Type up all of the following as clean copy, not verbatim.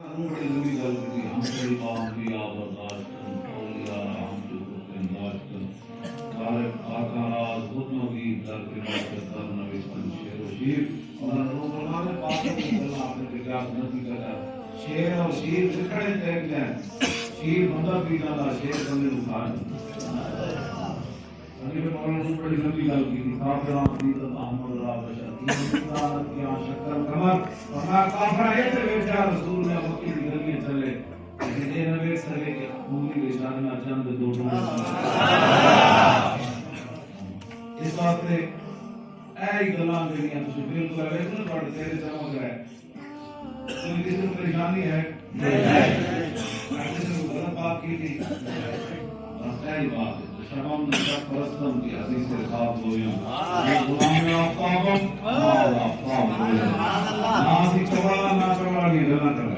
شیر اور شیر کھڑے ٹیک لیں شیر بندہ پی جانا شیر بندے نو کھا ابھی میں مولانا بڑی لمبی گل کی تھی کافراں دی تو محمد اللہ بشر کی کیا شکر کمر فرمایا کافر ہے تے بیچا رسول اللہ مکی دی گلی چلے لیکن یہ نہ ویکھ سکے کہ مولی بیچا نہ چند دو اس بات پہ اے گلاں جڑیاں تسی بالکل ویکھ نہ پڑھ تیرے سمجھ رہے کوئی کسی کو پریشانی ہے کسی کو غلط بات کی تھی صحیح بات ہے شمام نشک پرستم کی حدیث سے خواب ہوئیوں غلام آفتابم مال آفتاب ہوئیوں ناسی چبڑا نہ چبڑا نہیں دلنا کرنا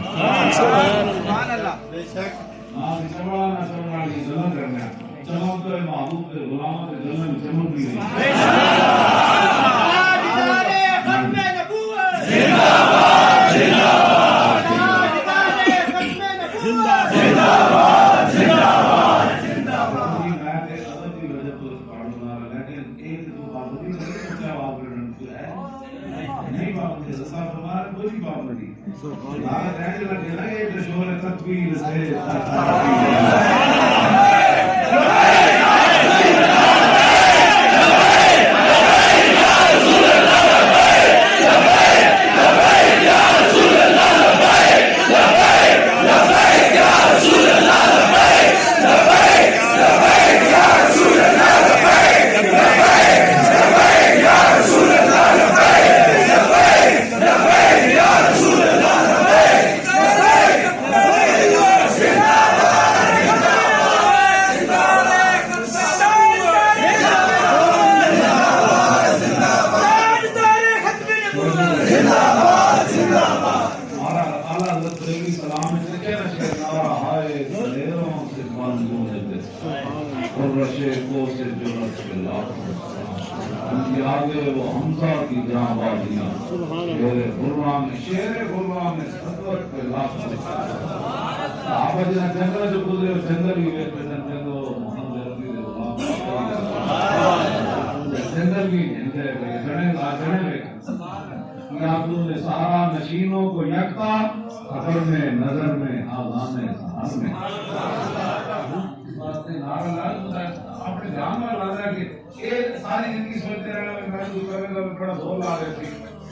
ناسی چبڑا نہ چبڑا نہیں دلنا کرنا چمک تو محبوب کے غلاموں کے دلنے میں چمک بھی نہیں سہارا نشینوں کو یکتا خبر میں نظر میں آزان میں سہار میں اپنے جان میں لا رہا کہ یہ ساری زندگی سوچتے رہنا میں بڑا زور لا رہی تھی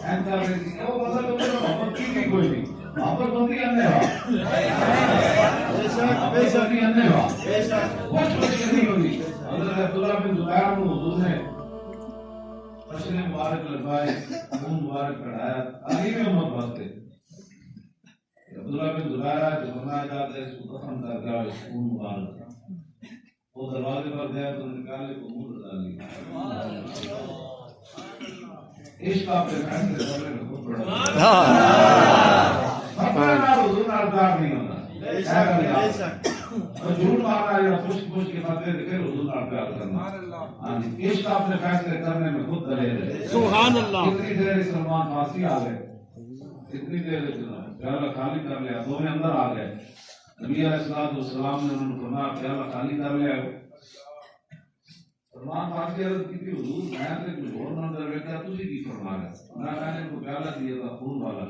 اینکر رہی تھی وہ مطلب محبت کی بھی کوئی نہیں محبت ہوتی ہے اندھے ہوا محبت ہوتی ہے اندھے ہوا کچھ نہیں ہوتی حضرت عبداللہ بن زبیر کو حضور نے پشن مبارک لگوائے خون مبارک کڑھایا علی میں امت باستے عبداللہ بن زبیر جو فرمایا جاتا ہے اس کو دفن کر کے اس خون مبارک وہ دروازے پر گیا تو نکالے کو منہ ڈال لیا عشق آپ نے فیصلے کرنے میں خود بڑا اپنے نال حضور نال پیار نہیں ہوتا جھوٹ مارنا یا پشت پشت کے فتوے دکھے حضور نال پیار کرنا عشق آپ نے فیصلے کرنے میں خود دلیل ہے سبحان اللہ اتنی دیر سلمان فارسی آ گئے اتنی دیر پیالہ خالی کر لیا دو میں اندر آ گئے نبی علیہ السلام نے انہوں نے فرمایا پیالہ خالی کر لیا سلمان فارسی عرض کی تھی حضور میں نے کچھ اور منظر بیٹھا تجھے کی فرمایا میں نے کو پیالہ دیا تھا خون والا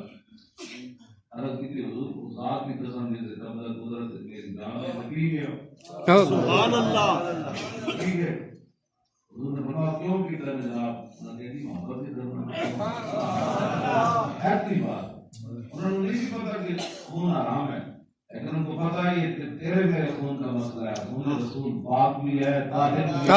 عرض کی تھی حضور کو ذات کی قسم جیسے قبضہ قدرت میری جان میں ٹھیک ہے سبحان اللہ ٹھیک ہے حضور نے فرمایا کیوں کی طرح جناب نے کہی محبت کی طرح ایسی بات انہوں نے نہیں پتا کہ خون حرام ہے لیکن ان کو پتا ہے کہ تیرے میرے خون کا مسئلہ ہے خون رسول پاک بھی ہے طاہر بھی ہے